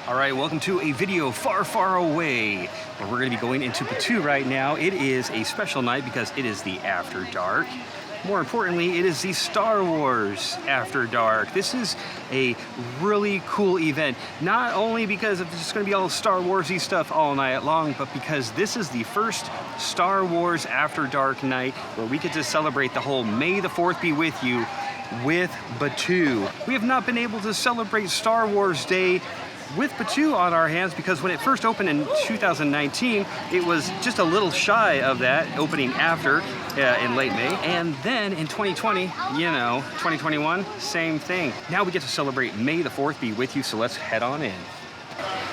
All right, welcome to a video far, far away, where we're gonna be going into Batuu right now. It is a special night because it is the After Dark. More importantly, it is the Star Wars After Dark. This is a really cool event, not only because it's just gonna be all Star Wars-y stuff all night long, but because this is the first Star Wars After Dark night where we get to celebrate the whole May the 4th be with you with Batuu. We have not been able to celebrate Star Wars Day with Batuu on our hands because when it first opened in 2019, it was just a little shy of that, opening after in late May. And then in 2020, 2021, same thing. Now we get to celebrate May the 4th be with you, so let's head on in.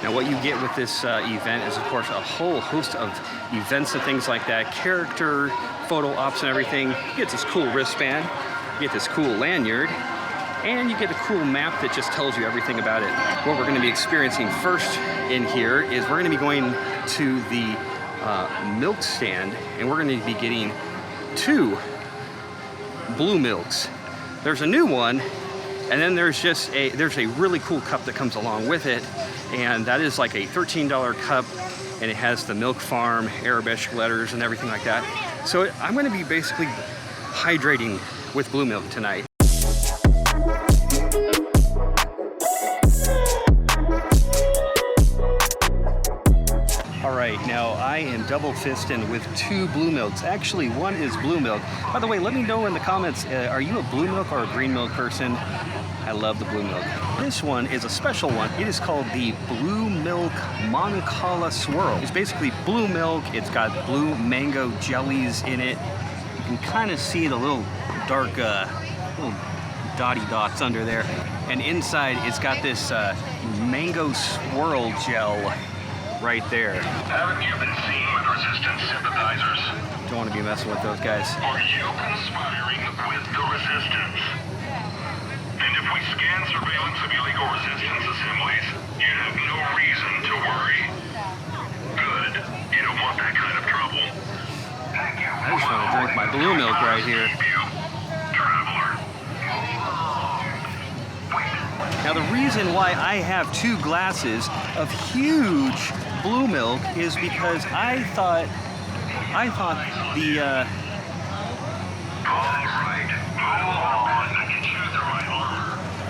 Now what you get with this event is, of course, a whole host of events and things like that, character, photo ops and everything. You get this cool wristband, you get this cool lanyard, and you get a cool map that just tells you everything about it. What we're going to be experiencing first in here is we're going to be going to the milk stand, and we're going to be getting 2 blue milks. There's a new one, and then there's a really cool cup that comes along with it, and that is like a $13 cup, and it has the Milk Farm Arabic letters and everything like that. So I'm going to be basically hydrating with blue milk tonight. Now I am double fisting with 2 blue milks. Actually, one is blue milk. By the way, let me know in the comments, are you a blue milk or a green milk person? I love the blue milk. This one is a special one. It is called the Blue Milk Moncala Swirl. It's basically blue milk. It's got blue mango jellies in it. You can kind of see the little dark, little dotty dots under there. And inside, it's got this mango swirl gel right there. Haven't you been seen with resistance sympathizers? Don't want to be messing with those guys. Are you conspiring with the resistance? And if we scan surveillance of illegal resistance assemblies, you have no reason to worry. Good. You don't want that kind of trouble. I just want to drink my blue milk right here. Now the reason why I have 2 glasses of huge blue milk is because I thought the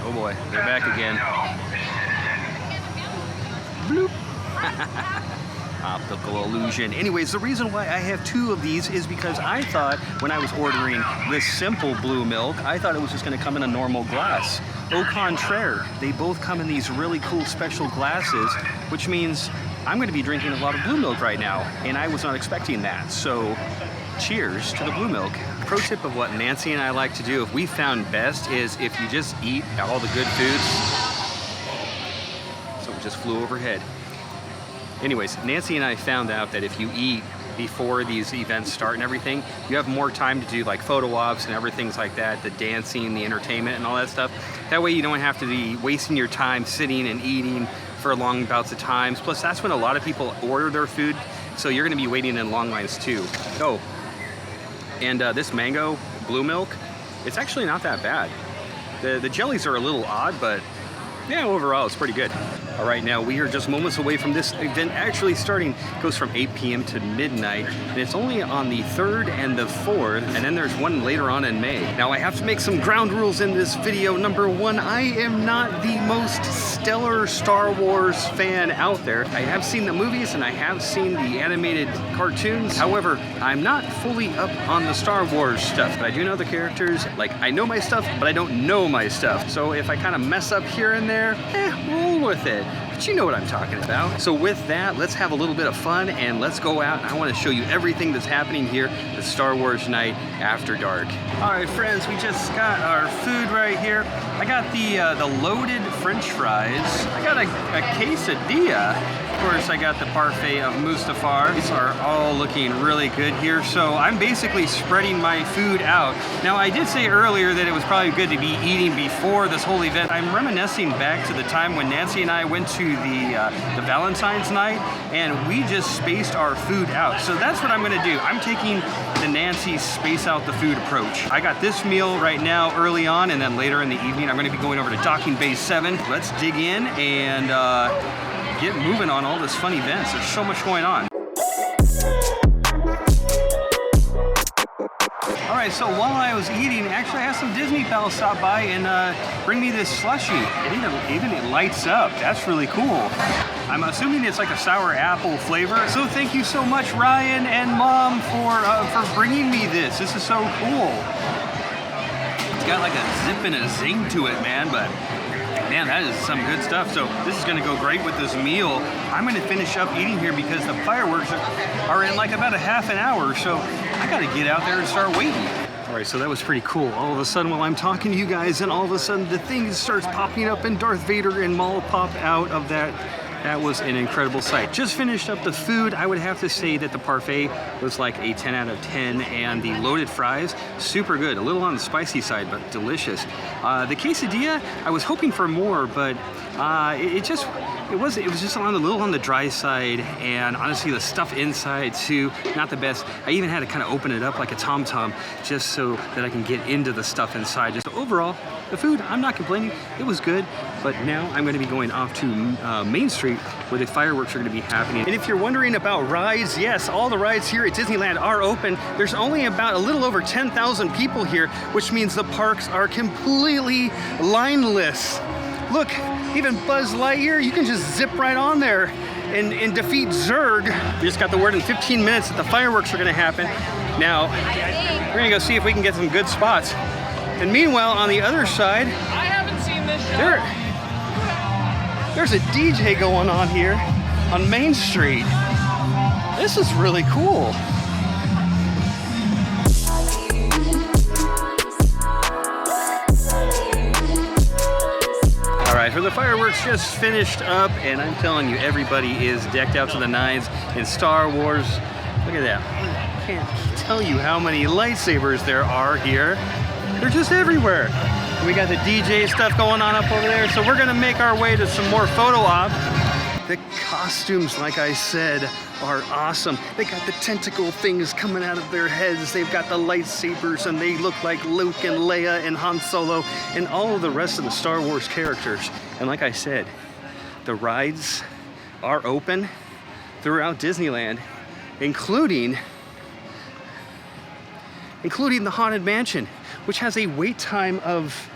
oh boy, they're back again. Bloop. Optical illusion. Anyways, the reason why I have 2 of these is because I thought when I was ordering this simple blue milk, I thought it was just going to come in a normal glass. Au contraire, they both come in these really cool special glasses, which means I'm going to be drinking a lot of blue milk right now, and I was not expecting that. So, cheers to the blue milk. Pro tip of what Nancy and I like to do, if we found best, is if you just eat all the good foods. So it just flew overhead. Anyways, Nancy and I found out that if you eat before these events start and everything, you have more time to do like photo ops and everything like that, the dancing, the entertainment and all that stuff. That way you don't have to be wasting your time sitting and eating for long bouts of times. Plus that's when a lot of people order their food, so you're gonna be waiting in long lines too. Oh, and this mango blue milk, it's actually not that bad. The jellies are a little odd, but yeah, overall it's pretty good. All right, now we are just moments away from this event actually starting. It goes from 8 p.m. to midnight, and it's only on the 3rd and the 4th, and then there's one later on in May. Now I have to make some ground rules in this video. Number 1, I am not the most stellar Star Wars fan out there. I have seen the movies and I have seen the animated cartoons. However, I'm not fully up on the Star Wars stuff, but I do know the characters. Like, I know my stuff, but I don't know my stuff. So if I kind of mess up here and there, roll with it. But you know what I'm talking about. So with that, let's have a little bit of fun and let's go out. I want to show you everything that's happening here at Star Wars Night After Dark. All right, friends, we just got our food right here. I got the loaded French fries. I got a quesadilla. Of course, I got the parfait of Mustafar. These are all looking really good here. So I'm basically spreading my food out. Now, I did say earlier that it was probably good to be eating before this whole event. I'm reminiscing back to the time when Nancy and I went to the Valentine's night, and we just spaced our food out. So that's what I'm gonna do. I'm taking the Nancy space out the food approach. I got this meal right now early on, and then later in the evening, I'm gonna be going over to Docking Bay 7. Let's dig in and get moving on all this fun events. There's so much going on. All right, so while I was eating, actually I had some Disney pals stop by and bring me this slushie. It lights up. That's really cool. I'm assuming it's like a sour apple flavor. So thank you so much, Ryan and Mom, for bringing me this. This is so cool. It's got like a zip and a zing to it, man, but man, that is some good stuff. So this is gonna go great with this meal. I'm gonna finish up eating here because the fireworks are in like about a half an hour. So I gotta get out there and start waiting. All right, so that was pretty cool. All of a sudden, while I'm talking to you guys, and all of a sudden the thing starts popping up and Darth Vader and Maul pop out of that. That was an incredible sight. Just finished up the food. I would have to say that the parfait was like a 10 out of 10, and the loaded fries, super good. A little on the spicy side, but delicious. The quesadilla, I was hoping for more, but it was just a little on the dry side, and honestly, the stuff inside too, not the best. I even had to kind of open it up like a tom-tom just so that I can get into the stuff inside. Just overall, the food, I'm not complaining. It was good, but now I'm going to be going off to Main Street where the fireworks are going to be happening. And if you're wondering about rides, yes, all the rides here at Disneyland are open. There's only about a little over 10,000 people here, which means the parks are completely lineless. Look, even Buzz Lightyear, you can just zip right on there and defeat Zurg. We just got the word in 15 minutes that the fireworks are going to happen. Now, we're going to go see if we can get some good spots. And meanwhile, on the other side, I haven't seen this show. There's a DJ going on here on Main Street. This is really cool. All right, for the fireworks just finished up, and I'm telling you, everybody is decked out to the nines in Star Wars. Look at that. I can't tell you how many lightsabers there are here. They're just everywhere. We got the DJ stuff going on up over there, so we're gonna make our way to some more photo op. The costumes, like I said, are awesome. They got the tentacle things coming out of their heads. They've got the lightsabers, and they look like Luke and Leia and Han Solo and all of the rest of the Star Wars characters. And like I said, the rides are open throughout Disneyland, including the Haunted Mansion, which has a wait time of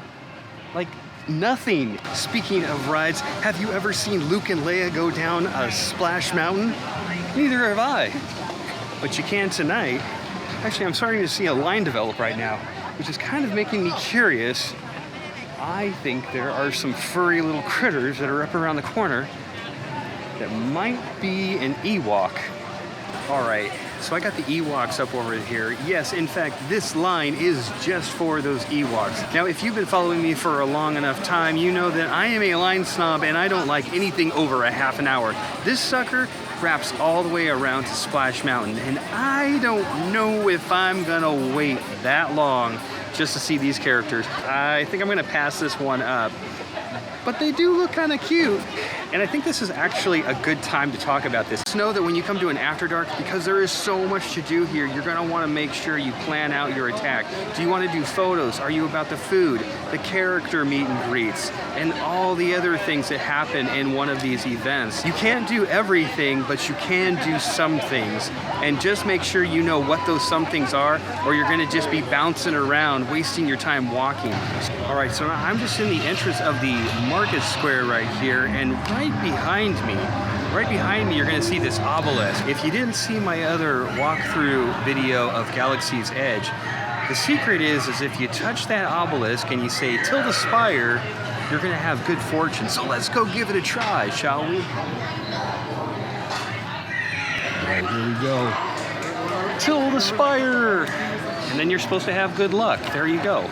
like nothing. Speaking of rides, have you ever seen Luke and Leia go down a Splash Mountain? Neither have I, but you can tonight. Actually, I'm starting to see a line develop right now, which is kind of making me curious. I think there are some furry little critters that are up around the corner that might be an Ewok. All right, so I got the Ewoks up over here. Yes, in fact, this line is just for those Ewoks. Now, if you've been following me for a long enough time, you know that I am a line snob and I don't like anything over a half an hour. This sucker wraps all the way around to Splash Mountain, and I don't know if I'm gonna wait that long just to see these characters. I think I'm gonna pass this one up. But they do look kind of cute. And I think this is actually a good time to talk about this. Just know that when you come to an After Dark, because there is so much to do here, you're gonna wanna make sure you plan out your attack. Do you wanna do photos? Are you about the food, the character meet and greets, and all the other things that happen in one of these events? You can't do everything, but you can do some things. And just make sure you know what those some things are, or you're gonna just be bouncing around, wasting your time walking. All right, so I'm just in the entrance of the Market Square right here, and right behind me, you're gonna see this obelisk. If you didn't see my other walkthrough video of Galaxy's Edge, the secret is if you touch that obelisk and you say, "Till the Spire," you're gonna have good fortune. So let's go give it a try, shall we? All right, here we go. Till the Spire! And then you're supposed to have good luck. There you go.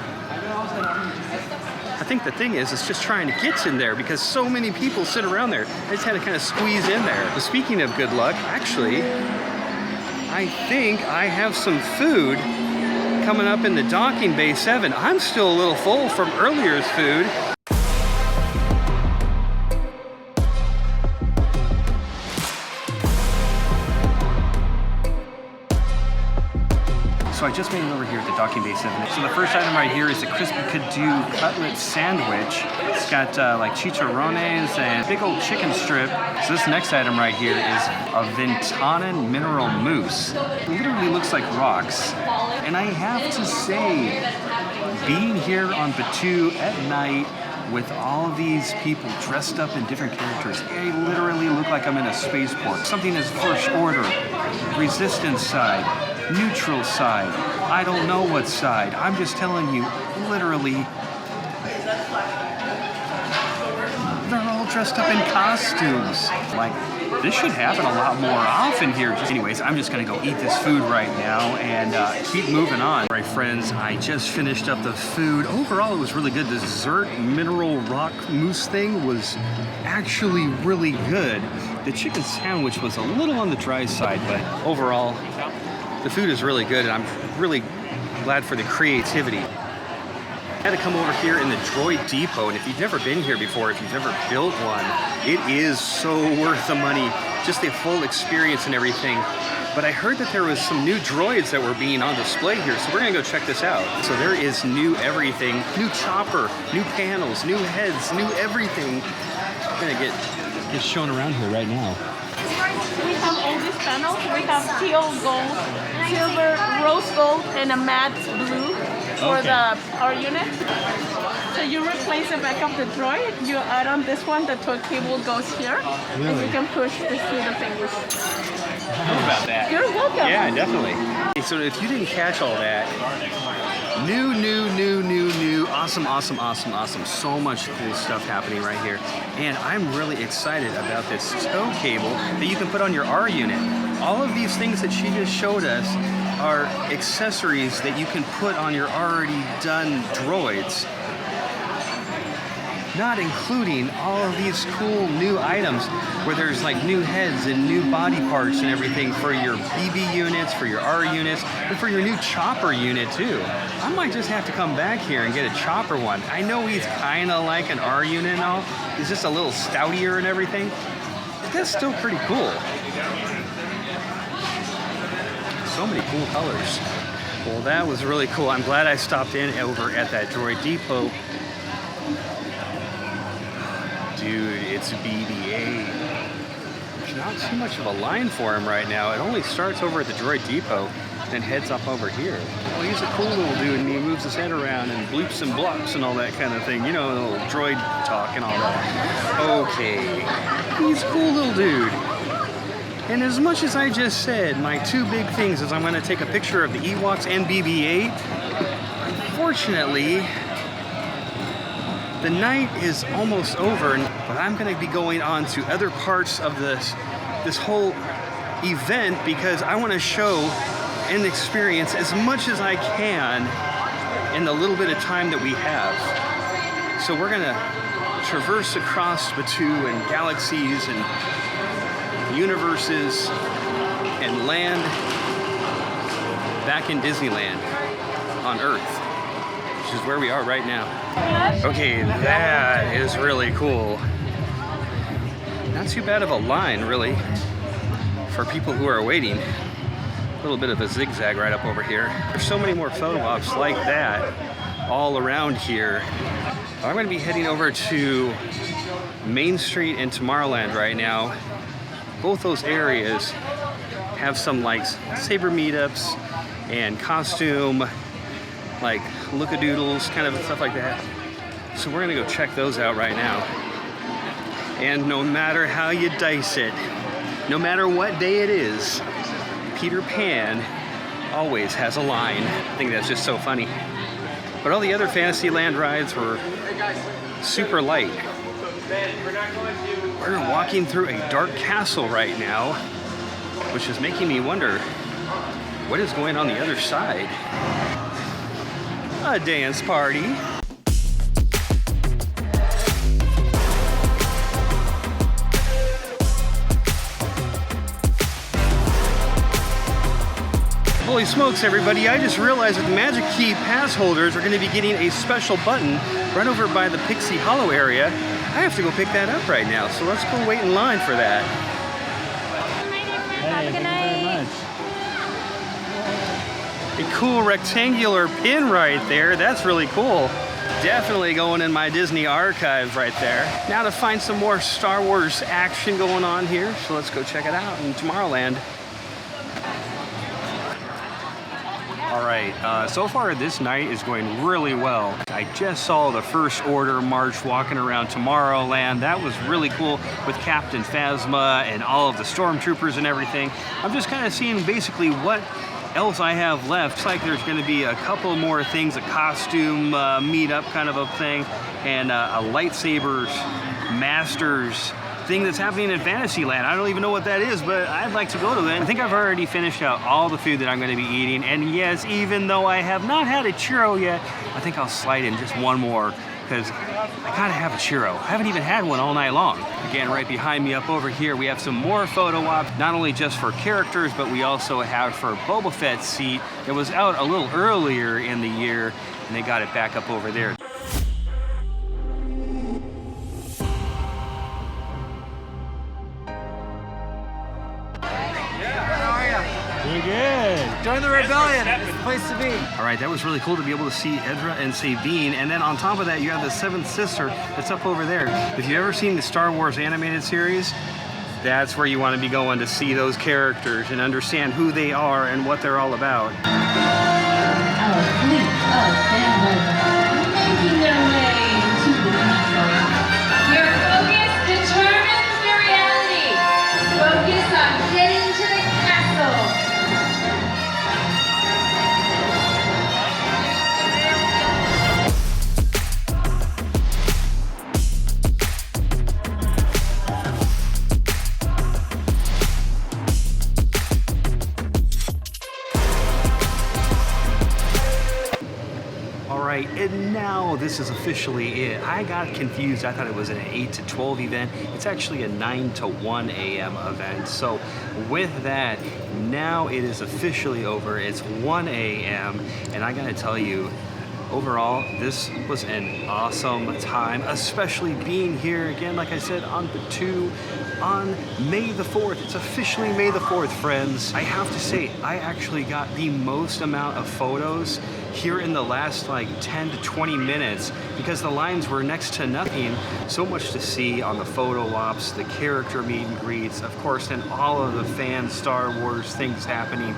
I think the thing is, it's just trying to get in there because so many people sit around there. I just had to kind of squeeze in there. But speaking of good luck, actually, I think I have some food coming up in the docking bay 7. I'm still a little full from earlier's food. So I just made it over here at the docking bay 7. So the first item right here is a crispy Batuu cutlet sandwich. It's got like chicharrones and big old chicken strip. So this next item right here is a Ventanen mineral mousse. It literally looks like rocks. And I have to say, being here on Batuu at night with all of these people dressed up in different characters, I literally look like I'm in a spaceport. Something is First Order, Resistance side, neutral side, I don't know what side. I'm just telling you, literally, they're all dressed up in costumes. Like, this should happen a lot more often here. Anyways, I'm just gonna go eat this food right now and keep moving on. All right, friends, I just finished up the food. Overall, it was really good. The dessert mineral rock mousse thing was actually really good. The chicken sandwich was a little on the dry side, but overall, the food is really good, and I'm really glad for the creativity. I had to come over here in the Droid Depot, and if you've never been here before, if you've never built one, it is so worth the money, just the full experience and everything. But I heard that there was some new droids that were being on display here, so we're gonna go check this out. So there is new everything, new chopper, new panels, new heads, new everything. I'm gonna get shown around here right now. We have all these panels. We have teal gold, silver, rose gold, and a matte blue for our unit. So you replace the back of the droid, you add on this one, the toy cable goes here, and you can push this through the fingers. How about that? You're welcome. Yeah, definitely. So if you didn't catch all that, new, awesome. So much cool stuff happening right here. And I'm really excited about this tow cable that you can put on your R unit. All of these things that she just showed us are accessories that you can put on your already done droids. Not including all of these cool new items where there's like new heads and new body parts and everything for your BB units, for your R units, and for your new chopper unit too. I might just have to come back here and get a chopper one. I know he's kind of like an R unit and all. He's just a little stoutier and everything. But that's still pretty cool. So many cool colors. Well, that was really cool. I'm glad I stopped in over at that Droid Depot. Dude, it's BB-8. There's not too much of a line for him right now. It only starts over at the Droid Depot, then heads up over here. Well, he's a cool little dude, and he moves his head around and bleeps and blops and all that kind of thing. You know, the little droid talk and all that. Okay, he's a cool little dude. And as much as I just said, my two big things is I'm going to take a picture of the Ewoks and BB-8. Unfortunately, the night is almost over, but I'm going to be going on to other parts of this whole event because I want to show and experience as much as I can in the little bit of time that we have. So we're going to traverse across Batuu and galaxies and universes and land back in Disneyland on Earth, which is where we are right now. Okay, that is really cool. Not too bad of a line, really, for people who are waiting. A little bit of a zigzag right up over here. There's so many more photo ops like that all around here. I'm going to be heading over to Main Street and Tomorrowland right now. Both those areas have some like saber meetups and costume, like look-a-doodles, kind of stuff like that. So we're gonna go check those out right now. And no matter how you dice it, no matter what day it is, Peter Pan always has a line. I think that's just so funny. But all the other Fantasyland rides were super light. We're walking through a dark castle right now, which is making me wonder what is going on the other side. A dance party. Holy smokes, everybody, I just realized that the Magic Key pass holders are going to be getting a special button right over by the Pixie Hollow area. I have to go pick that up right now, so let's go wait in line for that. Have a good night. A cool rectangular pin right there. That's really cool. Definitely going in my Disney archives right there. Now to find some more Star Wars action going on here, so let's go check it out in Tomorrowland. All right, so far this night is going really well. I just saw the First Order march walking around Tomorrowland. That was really cool with Captain Phasma and all of the stormtroopers and everything. I'm just kind of seeing basically what else I have left. Looks like there's going to be a couple more things, a costume meetup kind of a thing, and a lightsabers masters thing that's happening in Fantasyland. I don't even know what that is, but I'd like to go to it. I think I've already finished out all the food that I'm going to be eating, and yes, even though I have not had a churro yet, I think I'll slide in just one more, because I gotta have a churro. I haven't even had one all night long. Again, right behind me up over here, we have some more photo ops, not only just for characters, but we also have for Boba Fett's seat. It was out a little earlier in the year, and they got it back up over there. Doing good. Join the rebellion. It's the place to be. All right, that was really cool to be able to see Edra and Sabine, and then on top of that, you have the Seventh Sister that's up over there. If you've ever seen the Star Wars animated series, that's where you want to be going to see those characters and understand who they are and what they're all about. Our fleet of fanboys making their way to the castle. Your focus determines the reality. Focus on getting to the castle. And now this is officially it. I got confused. I thought it was an 8 to 12 event. It's actually a 9 to 1 a.m. event. So with that, now it is officially over. It's 1 a.m. and I gotta tell you, overall, this was an awesome time, especially being here again, like I said, on Batuu on May the 4th. It's officially May the 4th, friends. I have to say, I actually got the most amount of photos here in the last like 10 to 20 minutes because the lines were next to nothing. So much to see on the photo ops, the character meet and greets, of course, and all of the fan Star Wars things happening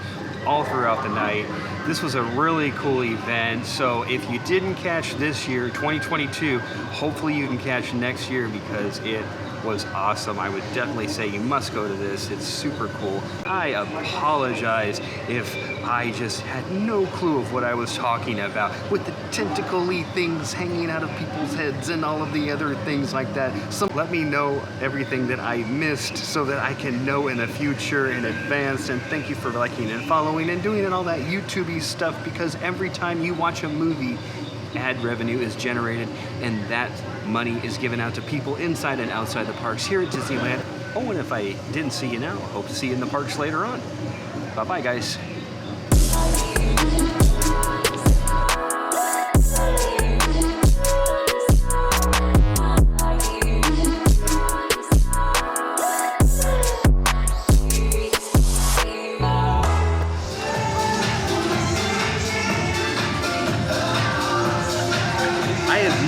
all throughout the night. This was a really cool event, so if you didn't catch this year, 2022, hopefully you can catch next year because it was awesome. I would definitely say you must go to this. It's super cool. I apologize if I just had no clue of what I was talking about with the tentacle-y things hanging out of people's heads and all of the other things like that. So let me know everything that I missed so that I can know in the future in advance. And thank you for liking and following and doing all that YouTube-y stuff, because every time you watch a movie, ad revenue is generated, and that money is given out to people inside and outside the parks here at Disneyland. Oh, and if I didn't see you now, hope to see you in the parks later on. Bye-bye, guys.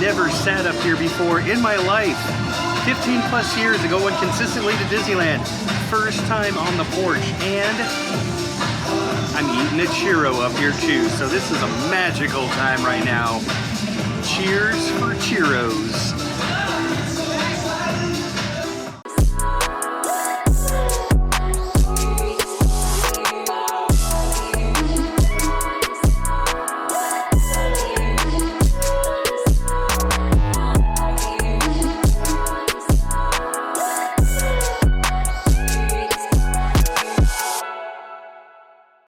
Never sat up here before in my life. 15 plus years ago, going consistently to Disneyland. First time on the porch, and I'm eating a churro up here too. So this is a magical time right now. Cheers for churros.